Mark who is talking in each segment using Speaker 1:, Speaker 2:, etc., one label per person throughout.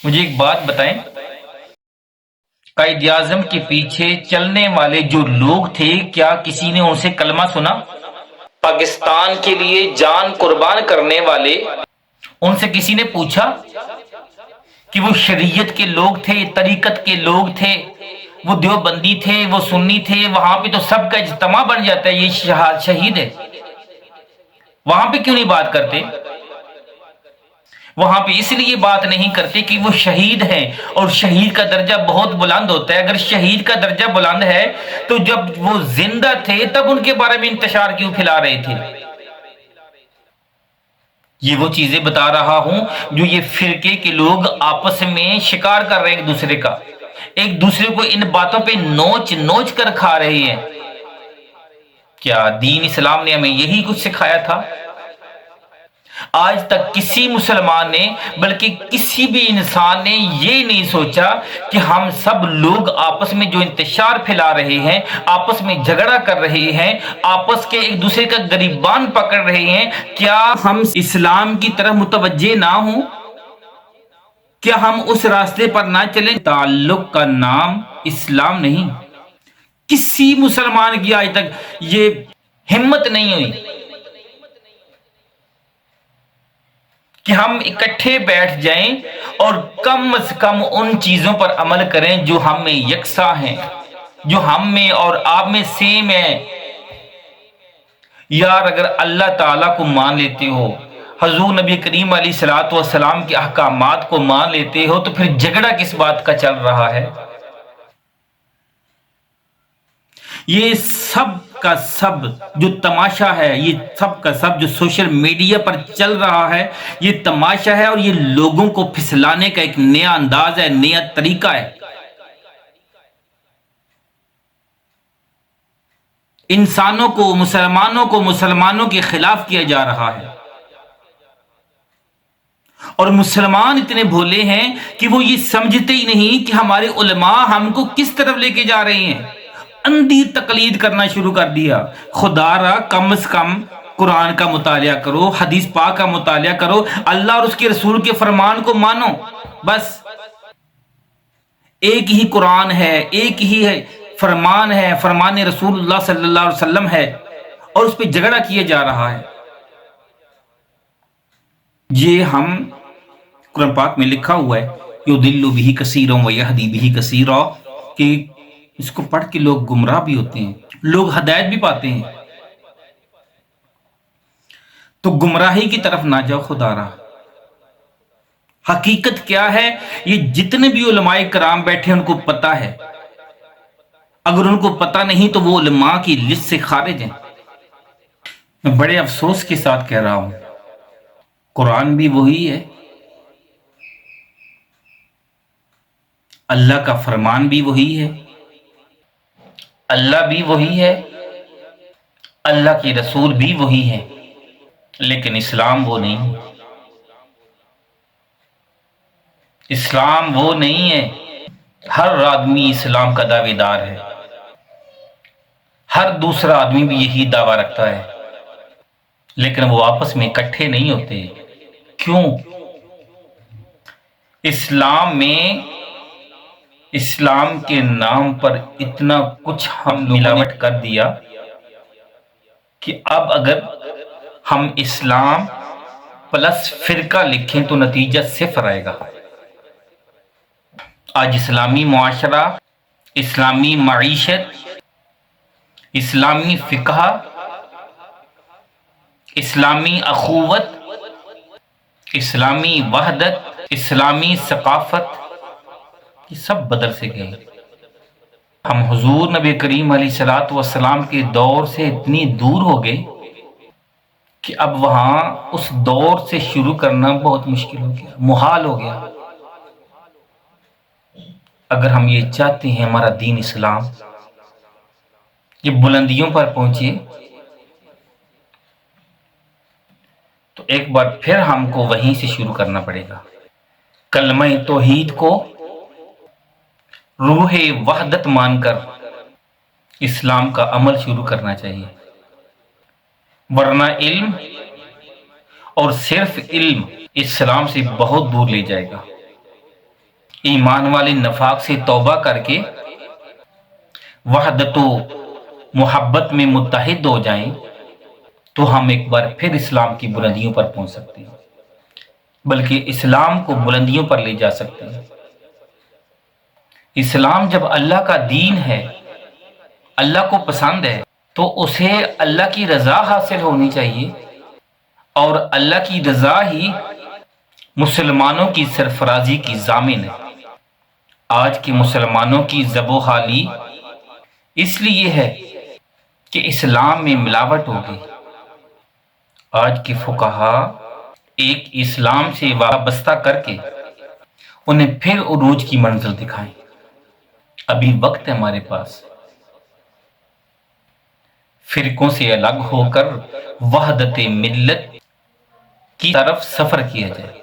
Speaker 1: مجھے ایک بات بتائیں، قائد اعظم کے پیچھے چلنے والے جو لوگ تھے، کیا کسی نے ان سے کلمہ سنا؟ پاکستان کے لیے جان قربان کرنے والے، ان سے کسی نے پوچھا کہ وہ شریعت کے لوگ تھے، طریقت کے لوگ تھے، وہ دیوبندی تھے، وہ سنی تھے؟ وہاں پہ تو سب کا اجتماع بن جاتا ہے، یہ شہید ہے، وہاں پہ کیوں نہیں بات کرتے؟ وہاں پہ اس لیے بات نہیں کرتے کہ وہ شہید ہیں، اور شہید کا درجہ بہت بلند ہوتا ہے۔ اگر شہید کا درجہ بلند ہے تو جب وہ زندہ تھے تب ان کے بارے میں انتشار کیوں پھیلا رہے تھے؟ یہ وہ چیزیں بتا رہا ہوں جو یہ فرقے کے لوگ آپس میں شکار کر رہے ہیں، ایک دوسرے کو ان باتوں پہ نوچ نوچ کر کھا رہے ہیں۔ کیا دین اسلام نے ہمیں یہی کچھ سکھایا تھا؟ آج تک کسی مسلمان نے، بلکہ کسی بھی انسان نے یہ نہیں سوچا کہ ہم سب لوگ آپس میں جو انتشار پھیلا رہے ہیں، آپس میں جھگڑا کر رہے ہیں، آپس کے ایک دوسرے کا گریبان پکڑ رہے ہیں، کیا ہم اسلام کی طرف متوجہ نہ ہوں؟ کیا ہم اس راستے پر نہ چلیں؟ تعلق کا نام اسلام نہیں۔ کسی مسلمان کی آج تک یہ ہمت نہیں ہوئی کہ ہم اکٹھے بیٹھ جائیں اور کم از کم ان چیزوں پر عمل کریں جو ہم میں یکساں ہیں، جو ہم میں اور آپ میں سیم ہیں۔ یار اگر اللہ تعالیٰ کو مان لیتے ہو، حضور نبی کریم علیہ الصلوۃ والسلام کے احکامات کو مان لیتے ہو، تو پھر جھگڑا کس بات کا چل رہا ہے؟ یہ سب کا سب جو تماشا ہے، یہ سب کا سب جو سوشل میڈیا پر چل رہا ہے، یہ تماشا ہے، اور یہ لوگوں کو پھسلانے کا ایک نیا انداز ہے، نیا طریقہ ہے۔ انسانوں کو، مسلمانوں کے خلاف کیا جا رہا ہے، اور مسلمان اتنے بھولے ہیں کہ وہ یہ سمجھتے ہی نہیں کہ ہمارے علماء ہم کو کس طرف لے کے جا رہے ہیں۔ اندھی تقلید کرنا شروع کر دیا۔ خدا را کم از کم قرآن کا مطالعہ کرو، حدیث پاک کا مطالعہ کرو، اللہ اور اس کے رسول کے فرمان کو مانو۔ بس ایک ہی قرآن ہے، ایک ہی ہے فرمان ہے، فرمان رسول اللہ صلی اللہ علیہ وسلم ہے، اور اس پہ جھگڑا کیا جا رہا ہے۔ یہ ہم قرآن پاک میں لکھا ہوا ہے یضل بہ کثیرا ویہدی بہ کثیرا، کہ اس کو پڑھ کے لوگ گمراہ بھی ہوتے ہیں، لوگ ہدایت بھی پاتے ہیں۔ تو گمراہی کی طرف نہ جاؤ خدا را۔ حقیقت کیا ہے یہ جتنے بھی علماء کرام بیٹھے ان کو پتا ہے، اگر ان کو پتا نہیں تو وہ علماء کی لسٹ سے خارج ہیں۔ میں بڑے افسوس کے ساتھ کہہ رہا ہوں، قرآن بھی وہی ہے، اللہ کا فرمان بھی وہی ہے، اللہ بھی وہی ہے، اللہ کے رسول بھی وہی ہے، لیکن اسلام وہ نہیں۔ اسلام وہ نہیں ہے۔ ہر آدمی اسلام کا دعوے دار ہے، ہر دوسرا آدمی بھی یہی دعویٰ رکھتا ہے، لیکن وہ آپس میں اکٹھے نہیں ہوتے۔ کیوں؟ اسلام میں، اسلام کے نام پر اتنا کچھ ہم ملاوٹ کر دیا کہ اب اگر ہم اسلام پلس فرقہ لکھیں تو نتیجہ صفر آئے گا۔ آج اسلامی معاشرہ، اسلامی معیشت، اسلامی فقہ، اسلامی اخوت، اسلامی وحدت، اسلامی ثقافت، یہ سب بدل سے گئے۔ ہم حضور نبی کریم علیہ الصلوۃ والسلام کے دور سے اتنی دور ہو گئے کہ اب وہاں اس دور سے شروع کرنا بہت مشکل ہو گیا، محال ہو گیا۔ اگر ہم یہ چاہتے ہیں ہمارا دین اسلام یہ بلندیوں پر پہنچے، تو ایک بار پھر ہم کو وہیں سے شروع کرنا پڑے گا۔ کلمہ توحید کو روح وحدت مان کر اسلام کا عمل شروع کرنا چاہیے، ورنہ علم اور صرف علم اسلام سے بہت دور لے جائے گا۔ ایمان والے نفاق سے توبہ کر کے وحدت و محبت میں متحد ہو جائیں تو ہم ایک بار پھر اسلام کی بلندیوں پر پہنچ سکتے ہیں، بلکہ اسلام کو بلندیوں پر لے جا سکتے ہیں۔ اسلام جب اللہ کا دین ہے، اللہ کو پسند ہے، تو اسے اللہ کی رضا حاصل ہونی چاہیے، اور اللہ کی رضا ہی مسلمانوں کی سرفرازی کی ضامن ہے۔ آج کے مسلمانوں کی ذب و حالی اس لیے ہے کہ اسلام میں ملاوٹ ہو گئی۔ آج کے فقہا ایک اسلام سے وابستہ کر کے انہیں پھر عروج کی منزل دکھائیں۔ ابھی وقت ہے ہمارے پاس، فرقوں سے الگ ہو کر وحدت ملت کی طرف سفر کیا جائے،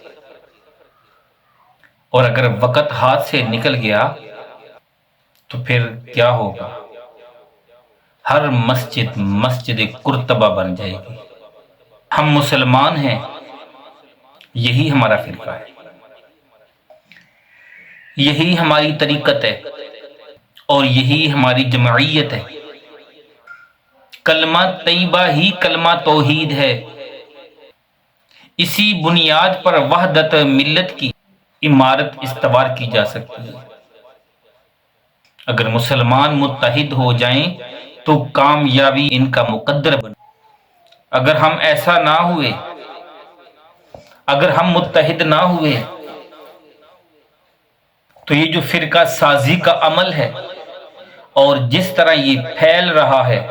Speaker 1: اور اگر وقت ہاتھ سے نکل گیا تو پھر کیا ہوگا؟ ہر مسجد مسجد قرطبہ بن جائے گی۔ ہم مسلمان ہیں، یہی ہمارا فرقہ ہے، یہی ہماری طریقت ہے، اور یہی ہماری جمعیت ہے۔ کلمہ طیبہ ہی کلمہ توحید ہے۔ اسی بنیاد پر وحدت ملت کی عمارت استوار کی جا سکتی ہے۔ اگر مسلمان متحد ہو جائیں تو کامیابی ان کا مقدر بنے۔ اگر ہم ایسا نہ ہوئے، اگر ہم متحد نہ ہوئے، تو یہ جو فرقہ سازی کا عمل ہے اور جس طرح یہ پھیل رہا ہے،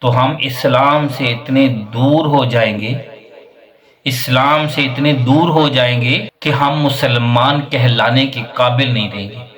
Speaker 1: تو ہم اسلام سے اتنے دور ہو جائیں گے، اسلام سے اتنے دور ہو جائیں گے کہ ہم مسلمان کہلانے کے قابل نہیں رہیں گے۔